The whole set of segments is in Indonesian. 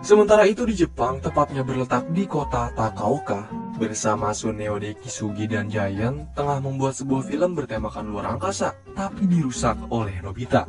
Sementara itu di Jepang, tepatnya berletak di kota Takaoka, bersama Tsuneo Kisugi dan Giant tengah membuat sebuah film bertemakan luar angkasa, tapi dirusak oleh Nobita.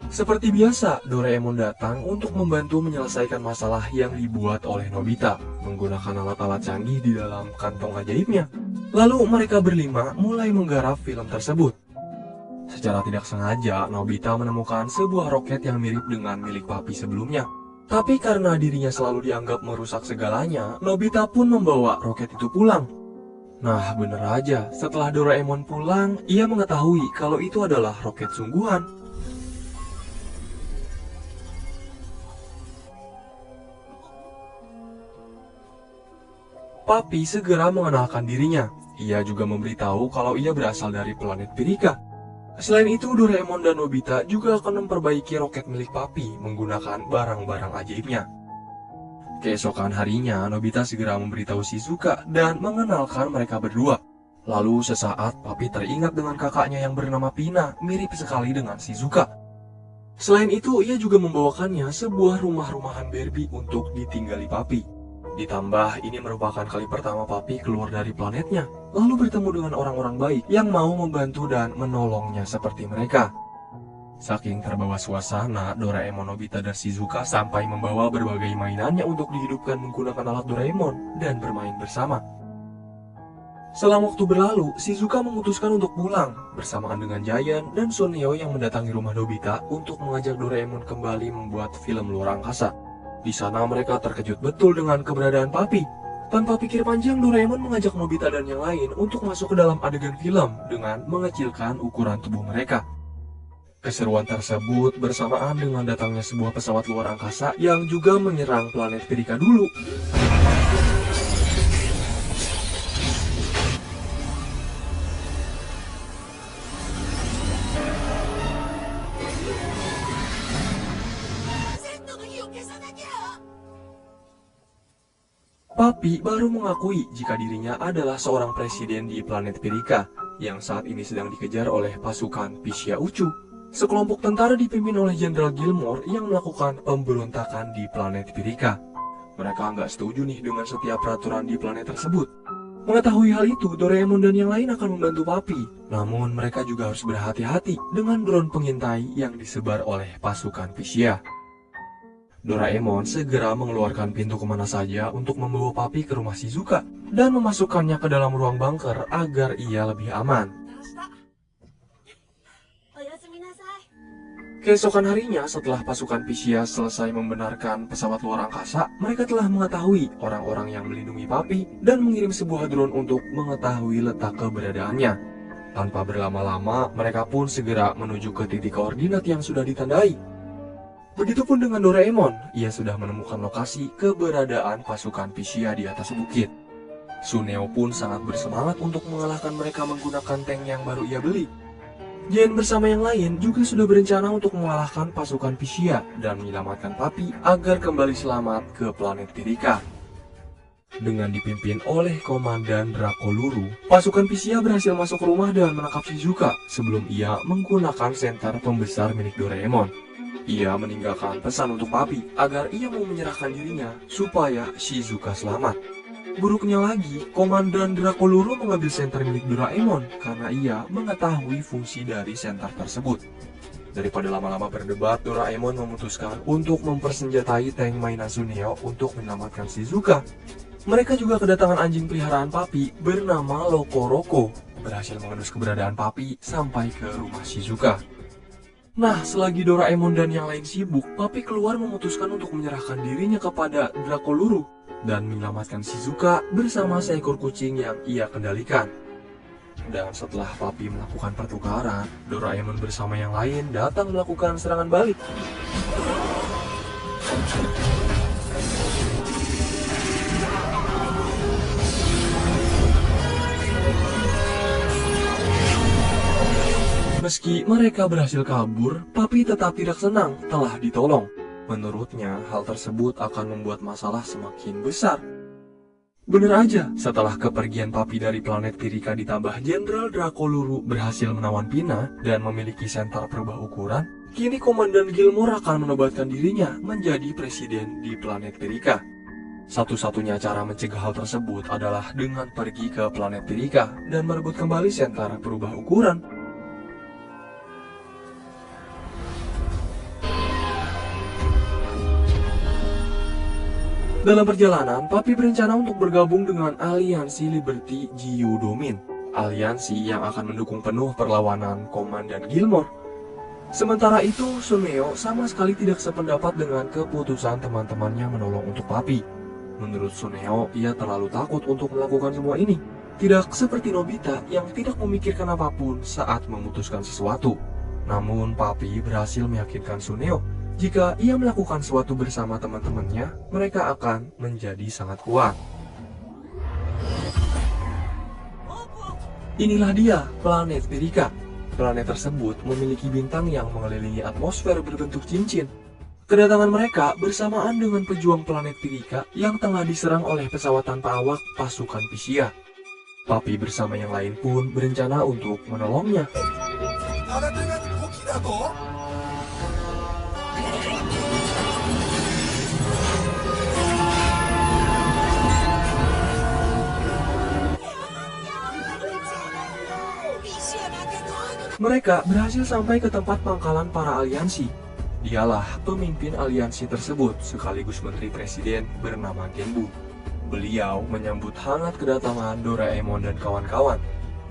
Seperti biasa, Doraemon datang untuk membantu menyelesaikan masalah yang dibuat oleh Nobita, menggunakan alat-alat canggih di dalam kantong ajaibnya. Lalu mereka berlima mulai menggarap film tersebut. Secara tidak sengaja, Nobita menemukan sebuah roket yang mirip dengan milik papi sebelumnya. Tapi karena dirinya selalu dianggap merusak segalanya, Nobita pun membawa roket itu pulang. Nah, bener aja, setelah Doraemon pulang, ia mengetahui kalau itu adalah roket sungguhan. Papi segera mengenalkan dirinya. Ia juga memberitahu kalau ia berasal dari planet Pirika. Selain itu, Doraemon dan Nobita juga akan memperbaiki roket milik Papi menggunakan barang-barang ajaibnya. Keesokan harinya, Nobita segera memberitahu Shizuka dan mengenalkan mereka berdua. Lalu sesaat, Papi teringat dengan kakaknya yang bernama Pina, mirip sekali dengan Shizuka. Selain itu, ia juga membawakannya sebuah rumah-rumahan Barbie untuk ditinggali Papi. Ditambah, ini merupakan kali pertama Papi keluar dari planetnya, lalu bertemu dengan orang-orang baik yang mau membantu dan menolongnya seperti mereka. Saking terbawa suasana, Doraemon, Nobita, dan Shizuka sampai membawa berbagai mainannya untuk dihidupkan menggunakan alat Doraemon dan bermain bersama. Selang waktu berlalu, Shizuka memutuskan untuk pulang bersamaan dengan Giant dan Tsuneo yang mendatangi rumah Nobita untuk mengajak Doraemon kembali membuat film luar angkasa. Di sana mereka terkejut betul dengan keberadaan Papi. Tanpa pikir panjang, Doraemon mengajak Nobita dan yang lain untuk masuk ke dalam adegan film dengan mengecilkan ukuran tubuh mereka. Keseruan tersebut bersamaan dengan datangnya sebuah pesawat luar angkasa yang juga menyerang planet Pirika dulu. Papi baru mengakui jika dirinya adalah seorang presiden di planet Pirika yang saat ini sedang dikejar oleh pasukan Pishia Uchu, sekelompok tentara dipimpin oleh Jenderal Gilmore yang melakukan pemberontakan di planet Pirika. Mereka nggak setuju nih dengan setiap peraturan di planet tersebut. Mengetahui hal itu, Doraemon dan yang lain akan membantu Papi. Namun mereka juga harus berhati-hati dengan drone pengintai yang disebar oleh pasukan Pishia. Doraemon segera mengeluarkan pintu kemana saja untuk membawa Papi ke rumah Shizuka dan memasukkannya ke dalam ruang bunker agar ia lebih aman. Keesokan harinya, setelah pasukan Pishia selesai membenarkan pesawat luar angkasa, mereka telah mengetahui orang-orang yang melindungi Papi dan mengirim sebuah drone untuk mengetahui letak keberadaannya. Tanpa berlama-lama, mereka pun segera menuju ke titik koordinat yang sudah ditandai. Begitupun dengan Doraemon, ia sudah menemukan lokasi keberadaan pasukan Pishia di atas bukit. Tsuneo pun sangat bersemangat untuk mengalahkan mereka menggunakan tank yang baru ia beli. Giant bersama yang lain juga sudah berencana untuk mengalahkan pasukan Pishia dan menyelamatkan Papi agar kembali selamat ke planet Pirika. Dengan dipimpin oleh Komandan Drakoluru, pasukan Pishia berhasil masuk ke rumah dan menangkap Shizuka sebelum ia menggunakan senter pembesar milik Doraemon. Ia meninggalkan pesan untuk Papi agar ia mau menyerahkan dirinya supaya Shizuka selamat. Buruknya lagi, Komandan Drakoluru mengambil senter milik Doraemon karena ia mengetahui fungsi dari senter tersebut. Daripada lama-lama berdebat, Doraemon memutuskan untuk mempersenjatai tank mainan Tsuneo untuk menyelamatkan Shizuka. Mereka juga kedatangan anjing peliharaan Papi bernama Lokoroko, berhasil mengendus keberadaan Papi sampai ke rumah Shizuka. Nah, selagi Doraemon dan yang lain sibuk, Papi keluar memutuskan untuk menyerahkan dirinya kepada Drakoluru dan menyelamatkan Shizuka bersama seekor kucing yang ia kendalikan. Dan setelah Papi melakukan pertukaran, Doraemon bersama yang lain datang melakukan serangan balik. Meski mereka berhasil kabur, Papi tetap tidak senang telah ditolong. Menurutnya, hal tersebut akan membuat masalah semakin besar. Bener aja, setelah kepergian Papi dari planet Pirika ditambah Jenderal Drakoluru berhasil menawan Pina dan memiliki senter perubah ukuran, Kini Komandan Gilmore akan menobatkan dirinya menjadi presiden di planet Pirika. Satu-satunya cara mencegah hal tersebut adalah dengan pergi ke planet Pirika dan merebut kembali Centaur berubah ukuran. Dalam perjalanan, Papi berencana untuk bergabung dengan aliansi Liberty Geodomin, aliansi yang akan mendukung penuh perlawanan Komandan Gilmore. Sementara itu, Suneo sama sekali tidak sependapat dengan keputusan teman-temannya menolong untuk Papi. Menurut Suneo, ia terlalu takut untuk melakukan semua ini. Tidak seperti Nobita yang tidak memikirkan apapun saat memutuskan sesuatu. Namun, Papi berhasil meyakinkan Suneo jika ia melakukan sesuatu bersama teman-temannya, mereka akan menjadi sangat kuat. Inilah dia, planet Pirika. Planet tersebut memiliki bintang yang mengelilingi atmosfer berbentuk cincin. Kedatangan mereka bersamaan dengan pejuang planet Pirika yang tengah diserang oleh pesawat tanpa awak pasukan Pisia. Papi bersama yang lain pun berencana untuk menolongnya. Mereka berhasil sampai ke tempat pangkalan para aliansi. Dialah pemimpin aliansi tersebut sekaligus menteri presiden bernama Genbu. Beliau menyambut hangat kedatangan Doraemon dan kawan-kawan.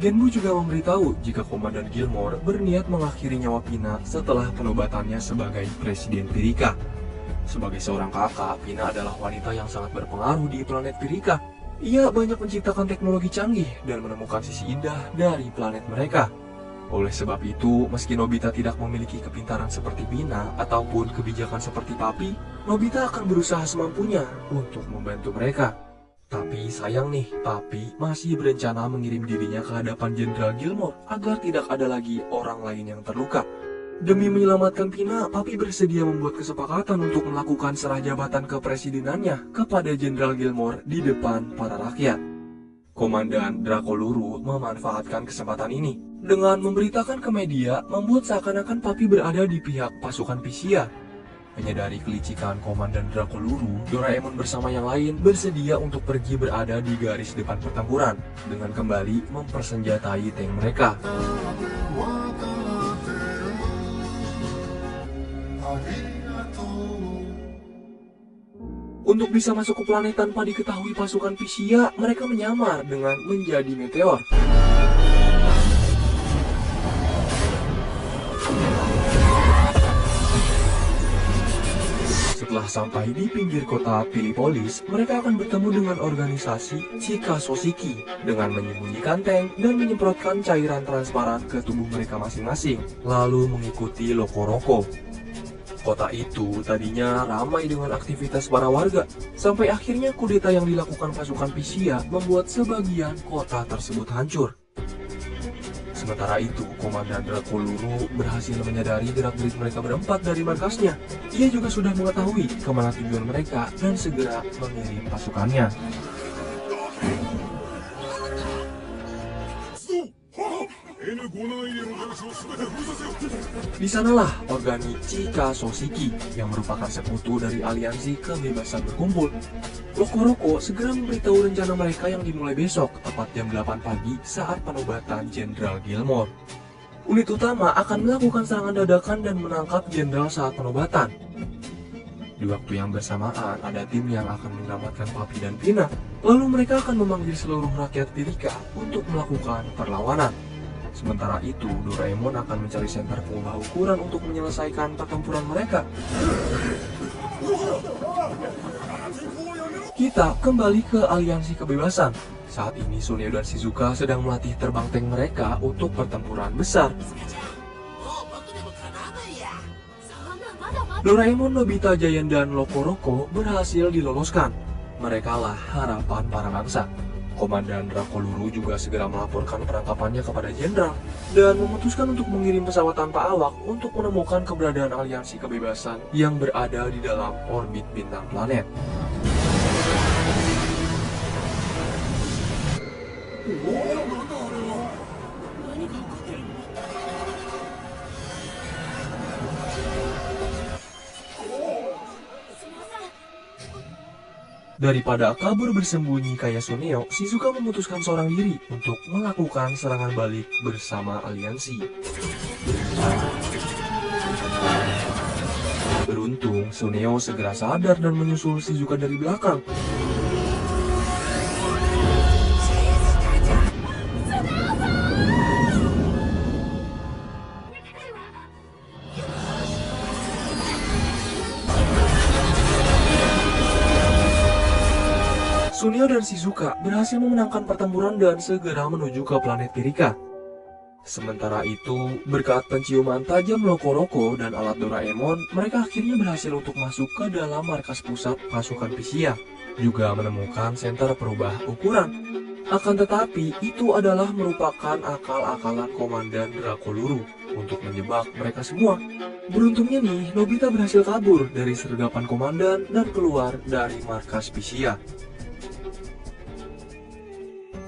Genbu juga memberitahu jika Komandan Gilmore berniat mengakhiri nyawa Pina setelah penobatannya sebagai presiden Pirika. Sebagai seorang kakak, Pina adalah wanita yang sangat berpengaruh di planet Pirika. Ia banyak menciptakan teknologi canggih dan menemukan sisi indah dari planet mereka. Oleh sebab itu, meski Nobita tidak memiliki kepintaran seperti Pina ataupun kebijakan seperti Papi, Nobita akan berusaha semampunya untuk membantu mereka. Tapi sayang nih, Papi masih berencana mengirim dirinya ke hadapan Jenderal Gilmore agar tidak ada lagi orang lain yang terluka. Demi menyelamatkan Pina, Papi bersedia membuat kesepakatan untuk melakukan serah jabatan kepresidenannya kepada Jenderal Gilmore di depan para rakyat. Komandan Drakoluru memanfaatkan kesempatan ini dengan memberitakan ke media, membuat seakan-akan Papi berada di pihak pasukan Pisia. Menyadari kelicikan Komandan Drakoluru, Doraemon bersama yang lain bersedia untuk pergi berada di garis depan pertempuran dengan kembali mempersenjatai tank mereka. Untuk bisa masuk ke planet tanpa diketahui pasukan Pisia, mereka menyamar dengan menjadi meteor. Setelah sampai di pinggir kota Pilipolis, mereka akan bertemu dengan organisasi Chika Sosiki dengan menyembunyikan tank dan menyemprotkan cairan transparan ke tubuh mereka masing-masing, lalu mengikuti Lokoroko. Kota itu tadinya ramai dengan aktivitas para warga, sampai akhirnya kudeta yang dilakukan pasukan Pisia membuat sebagian kota tersebut hancur. Sementara itu, Komandan Drakoluru berhasil menyadari gerak-gerik mereka berempat dari markasnya. Ia juga sudah mengetahui kemana tujuan mereka dan segera mengirim pasukannya. Di sanalah organi Chika Sosiki yang merupakan sekutu dari aliansi kebebasan berkumpul. Lokoroko segera memberitahu rencana mereka yang dimulai besok tepat jam 8 pagi saat penobatan Jenderal Gilmore. Unit utama akan melakukan serangan dadakan dan menangkap Jenderal saat penobatan. Di waktu yang bersamaan ada tim yang akan menyelamatkan Papi dan Pina. Lalu mereka akan memanggil seluruh rakyat Pirika untuk melakukan perlawanan. Sementara itu, Doraemon akan mencari senter pengubah ukuran untuk menyelesaikan pertempuran mereka. Kita kembali ke aliansi kebebasan. Saat ini Suneo dan Shizuka sedang melatih terbang tank mereka untuk pertempuran besar. Doraemon, Nobita, Giant, dan Lokoroko berhasil diloloskan. Merekalah harapan para bangsa. Komandan Drakoluru juga segera melaporkan penangkapannya kepada jenderal dan memutuskan untuk mengirim pesawat tanpa awak untuk menemukan keberadaan aliansi kebebasan yang berada di dalam orbit bintang planet. Daripada kabur bersembunyi kayak Suneo, Shizuka memutuskan seorang diri untuk melakukan serangan balik bersama aliansi. Beruntung, Suneo segera sadar dan menyusul Shizuka dari belakang. Suneo dan Shizuka berhasil memenangkan pertempuran dan segera menuju ke planet Pirika. Sementara itu, berkat penciuman tajam Loco-Roco dan alat Doraemon, mereka akhirnya berhasil untuk masuk ke dalam markas pusat pasukan Pisia, juga menemukan senter perubah ukuran. Akan tetapi, itu adalah merupakan akal-akalan Komandan Drakoluru untuk menjebak mereka semua. Beruntungnya nih, Nobita berhasil kabur dari sergapan komandan dan keluar dari markas Pisia.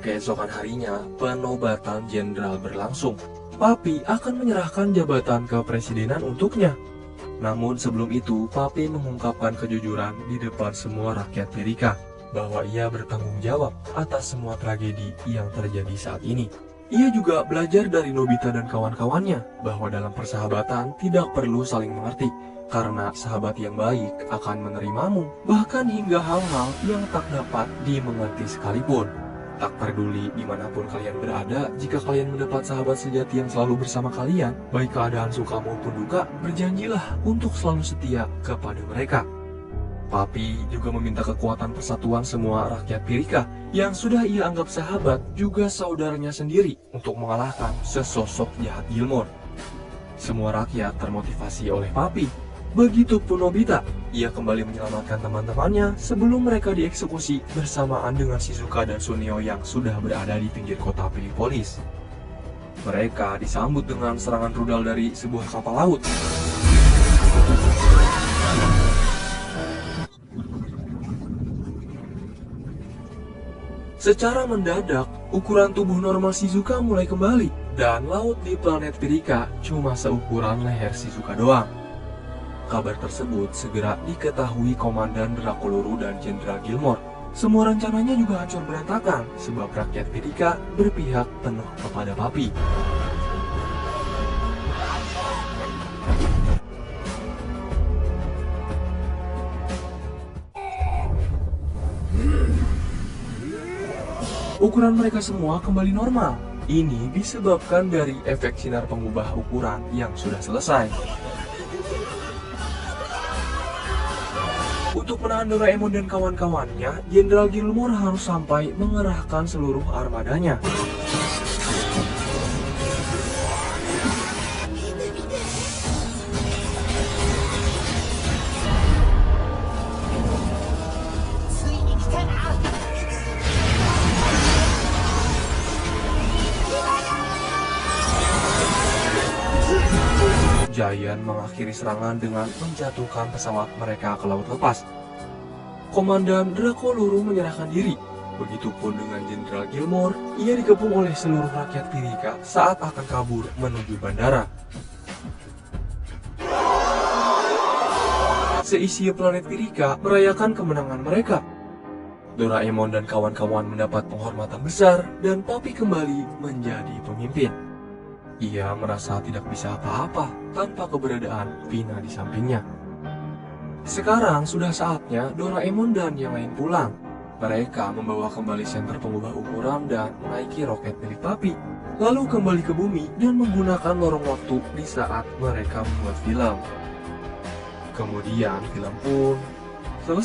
Keesokan harinya, penobatan jenderal berlangsung. Papi akan menyerahkan jabatan kepresidenan untuknya. Namun sebelum itu, Papi mengungkapkan kejujuran di depan semua rakyat Pirika bahwa ia bertanggung jawab atas semua tragedi yang terjadi saat ini. Ia juga belajar dari Nobita dan kawan-kawannya bahwa dalam persahabatan tidak perlu saling mengerti, karena sahabat yang baik akan menerimamu, bahkan hingga hal-hal yang tak dapat dimengerti sekalipun. Tak peduli dimanapun kalian berada, jika kalian mendapat sahabat sejati yang selalu bersama kalian, baik keadaan suka maupun duka, berjanjilah untuk selalu setia kepada mereka. Papi juga meminta kekuatan persatuan semua rakyat Pirika yang sudah ia anggap sahabat juga saudaranya sendiri untuk mengalahkan sesosok jahat Gilmore. Semua rakyat termotivasi oleh Papi. Begitupun Nobita, ia kembali menyelamatkan teman-temannya sebelum mereka dieksekusi bersamaan dengan Shizuka dan Suneo yang sudah berada di pinggir kota Pilipolis. Mereka disambut dengan serangan rudal dari sebuah kapal laut. Secara mendadak, ukuran tubuh normal Shizuka mulai kembali, dan laut di planet Pirika cuma seukuran leher Shizuka doang. Kabar tersebut segera diketahui Komandan Drakoluru dan Jenderal Gilmore. Semua rencananya juga hancur berantakan sebab rakyat Pirika berpihak penuh kepada Papi. Ukuran mereka semua kembali normal. Ini disebabkan dari efek sinar pengubah ukuran yang sudah selesai. Untuk menahan Doraemon dan kawan-kawannya, Jenderal Gilmore harus sampai mengerahkan seluruh armadanya. Giant mengakhiri serangan dengan menjatuhkan pesawat mereka ke laut lepas. Komandan Drakoluru menyerahkan diri. Begitupun dengan Jenderal Gilmore, ia dikepung oleh seluruh rakyat Pirika saat akan kabur menuju bandara. Seisi planet Pirika merayakan kemenangan mereka. Doraemon dan kawan-kawan mendapat penghormatan besar dan Papi kembali menjadi pemimpin. Ia merasa tidak bisa apa-apa tanpa keberadaan Pina di sampingnya. Sekarang sudah saatnya Doraemon dan yang lain pulang. Mereka membawa kembali senter pengubah ukuran dan menaiki roket milik Papi, lalu kembali ke bumi dan menggunakan lorong waktu di saat mereka membuat film. Kemudian film pun